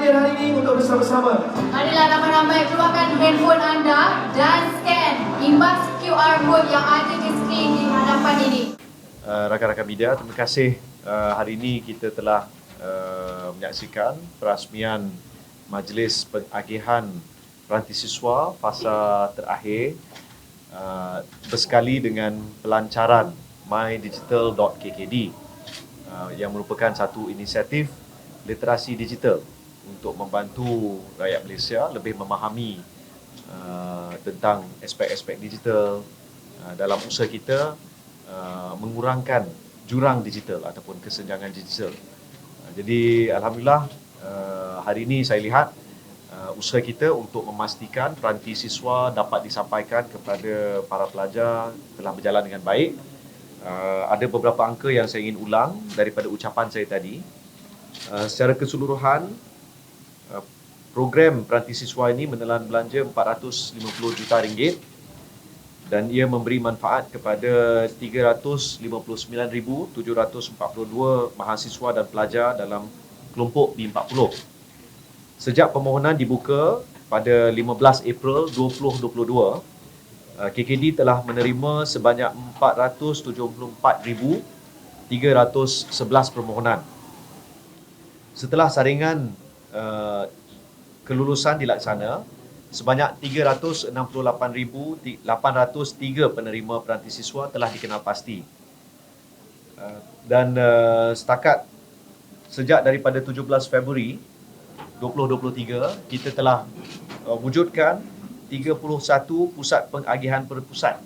hadir hari ini untuk bersama-sama. Marilah ramai-ramai keluarkan handphone anda dan scan imbas QR code yang ada di skrin di hadapan ini. Rakan-rakan media, terima kasih hari ini kita telah menyaksikan perasmian Majlis Pengagihan Peranti Siswa fasa terakhir bersekali dengan pelancaran mydigital.kkd yang merupakan satu inisiatif literasi digital untuk membantu rakyat Malaysia lebih memahami tentang aspek-aspek digital dalam usaha kita mengurangkan jurang digital ataupun kesenjangan digital. Jadi alhamdulillah hari ini saya lihat usaha kita untuk memastikan peranti siswa dapat disampaikan kepada para pelajar telah berjalan dengan baik. Ada beberapa angka yang saya ingin ulang daripada ucapan saya tadi. Secara keseluruhan, program peranti siswa ini menelan belanja RM450 juta dan ia memberi manfaat kepada 359,742 mahasiswa dan pelajar dalam kelompok B40. Sejak permohonan dibuka pada 15 April 2022, KKD telah menerima sebanyak 474,311 permohonan. Setelah saringan kelulusan dilaksana, sebanyak 368,803 penerima peranti siswa telah dikenal pasti. Dan setakat sejak daripada 17 Februari 2023, kita telah wujudkan 31 pusat pengagihan berpusat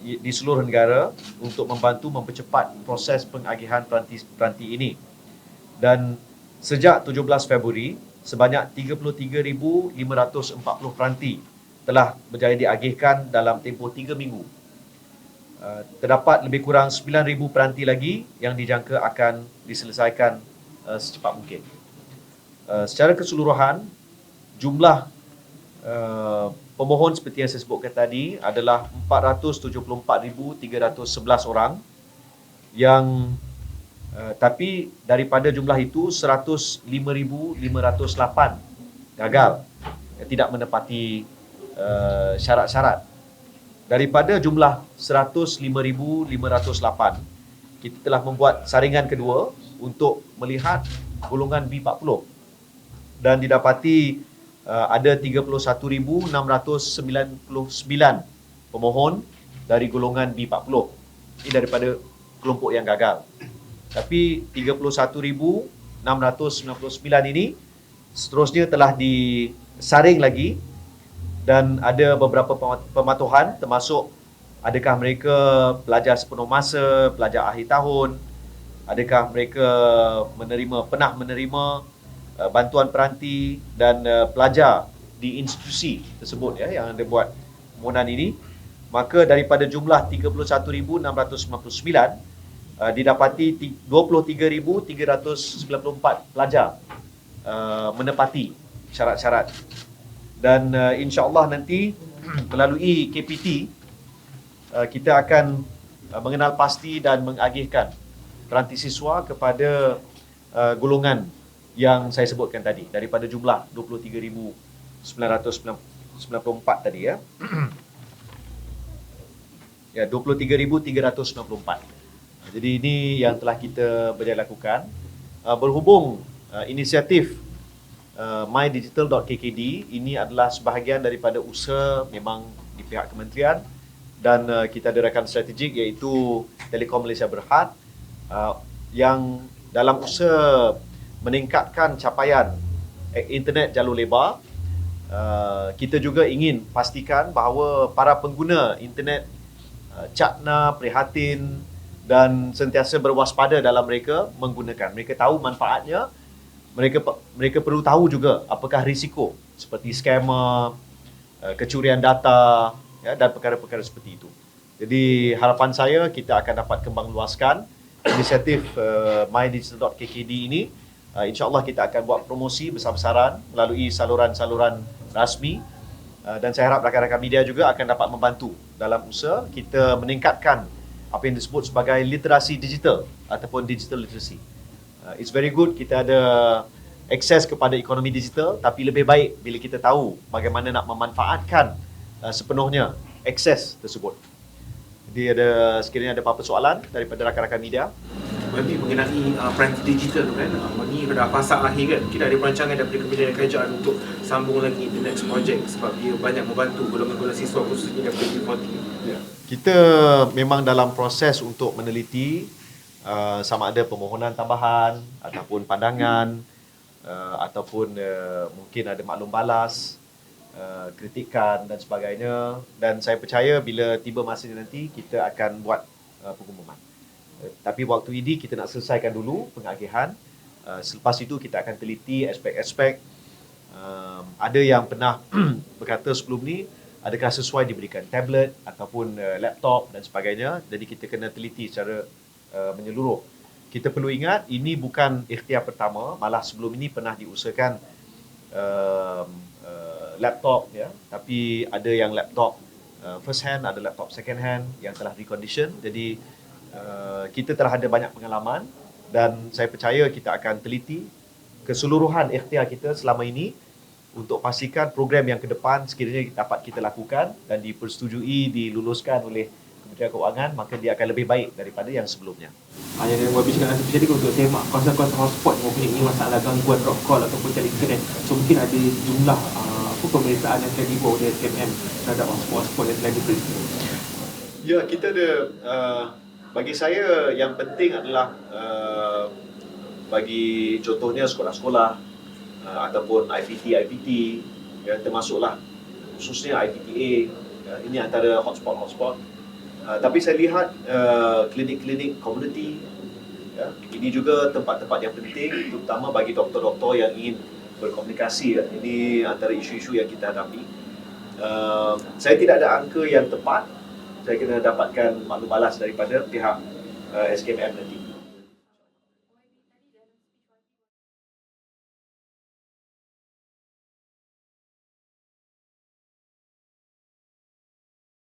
di seluruh negara untuk membantu mempercepat proses pengagihan peranti ini. Dan sejak 17 Februari, sebanyak 33,540 peranti telah berjaya diagihkan dalam tempoh 3 minggu. Terdapat lebih kurang 9,000 peranti lagi yang dijangka akan diselesaikan secepat mungkin. Secara keseluruhan, jumlah pemohon seperti yang saya sebutkan tadi adalah 474,311 orang yang tapi daripada jumlah itu 105,508 gagal, tidak menepati syarat-syarat. Daripada jumlah 105,508, kita telah membuat saringan kedua untuk melihat golongan B40 dan didapati ada 31,699 pemohon dari golongan B40. Ini daripada kelompok yang gagal. Tapi 31,699 ini seterusnya telah disaring lagi dan ada beberapa pematuhan, termasuk adakah mereka pelajar sepenuh masa, pelajar akhir tahun, adakah mereka pernah menerima bantuan peranti dan pelajar di institusi tersebut yang ada buat permohonan ini. Maka daripada jumlah 31,699 didapati 23,394 pelajar menepati syarat-syarat. Dan insya-Allah nanti melalui KPT kita akan mengenal pasti dan mengagihkan peranti siswa kepada golongan yang saya sebutkan tadi daripada jumlah 23,994 tadi ya. Ya, 23,394. Jadi ini yang telah kita berjaya lakukan. Berhubung inisiatif mydigital.kkd ini adalah sebahagian daripada usaha memang di pihak kementerian dan kita ada rakan strategik iaitu Telekom Malaysia Berhad yang dalam usaha meningkatkan capaian internet jalur lebar. Kita juga ingin pastikan bahawa para pengguna internet cakna, prihatin dan sentiasa berwaspada dalam mereka menggunakan. Mereka tahu manfaatnya, mereka perlu tahu juga apakah risiko seperti scammer, kecurian data dan perkara-perkara seperti itu. Jadi harapan saya kita akan dapat kembang luaskan inisiatif mydigital.kkd ini. InsyaAllah kita akan buat promosi besar-besaran melalui saluran-saluran rasmi dan saya harap rakan-rakan media juga akan dapat membantu dalam usaha kita meningkatkan apa yang disebut sebagai literasi digital ataupun digital literacy. It's very good kita ada akses kepada ekonomi digital, tapi lebih baik bila kita tahu bagaimana nak memanfaatkan sepenuhnya akses tersebut. Jadi sekiranya ada apa-apa soalan daripada rakan-rakan media. Lebih mengenai peranti digital tu kan, ni pada fasa akhir kan, kita ada perancangan daripada Kementerian Kerajaan untuk sambung lagi the next project sebab dia banyak membantu golongan-golongan siswa khususnya daripada G40. Kita memang dalam proses untuk meneliti sama ada permohonan tambahan ataupun pandangan ataupun mungkin ada maklum balas, kritikan dan sebagainya, dan saya percaya bila tiba masanya nanti kita akan buat pengumuman. Tapi waktu ini kita nak selesaikan dulu pengagihan. Selepas itu kita akan teliti aspek-aspek. Ada yang pernah berkata sebelum ni, adakah sesuai diberikan tablet ataupun laptop dan sebagainya. Jadi kita kena teliti secara menyeluruh. Kita perlu ingat ini bukan ikhtiar pertama, malah sebelum ini pernah diusahakan laptop ya, tapi ada yang laptop first hand, ada laptop second hand yang telah recondition. Jadi kita telah ada banyak pengalaman dan saya percaya kita akan teliti keseluruhan ikhtiar kita selama ini untuk pastikan program yang ke depan sekiranya dapat kita lakukan dan dipersetujui, diluluskan oleh Kementerian Keuangan, maka dia akan lebih baik daripada yang sebelumnya. Yang Wabi cakap nanti jadi untuk tema kawasan-kawasan hotspot yang mempunyai masalah gangguan drop call ataupun internet. So mungkin ada jumlah pemeriksaan yang telah dibuat oleh SKM terhadap hotspot yang telah diberi. Ya, kita ada bagi saya yang penting adalah bagi contohnya sekolah-sekolah ataupun IPT ya, termasuklah khususnya IPTA ya, ini antara hotspot. Tapi saya lihat klinik-klinik community ya, ini juga tempat-tempat yang penting terutama bagi doktor-doktor yang ingin berkomunikasi ya. Ini antara isu-isu yang kita hadapi. Saya tidak ada angka yang tepat. Saya kena dapatkan maklum balas daripada pihak SKMM nanti.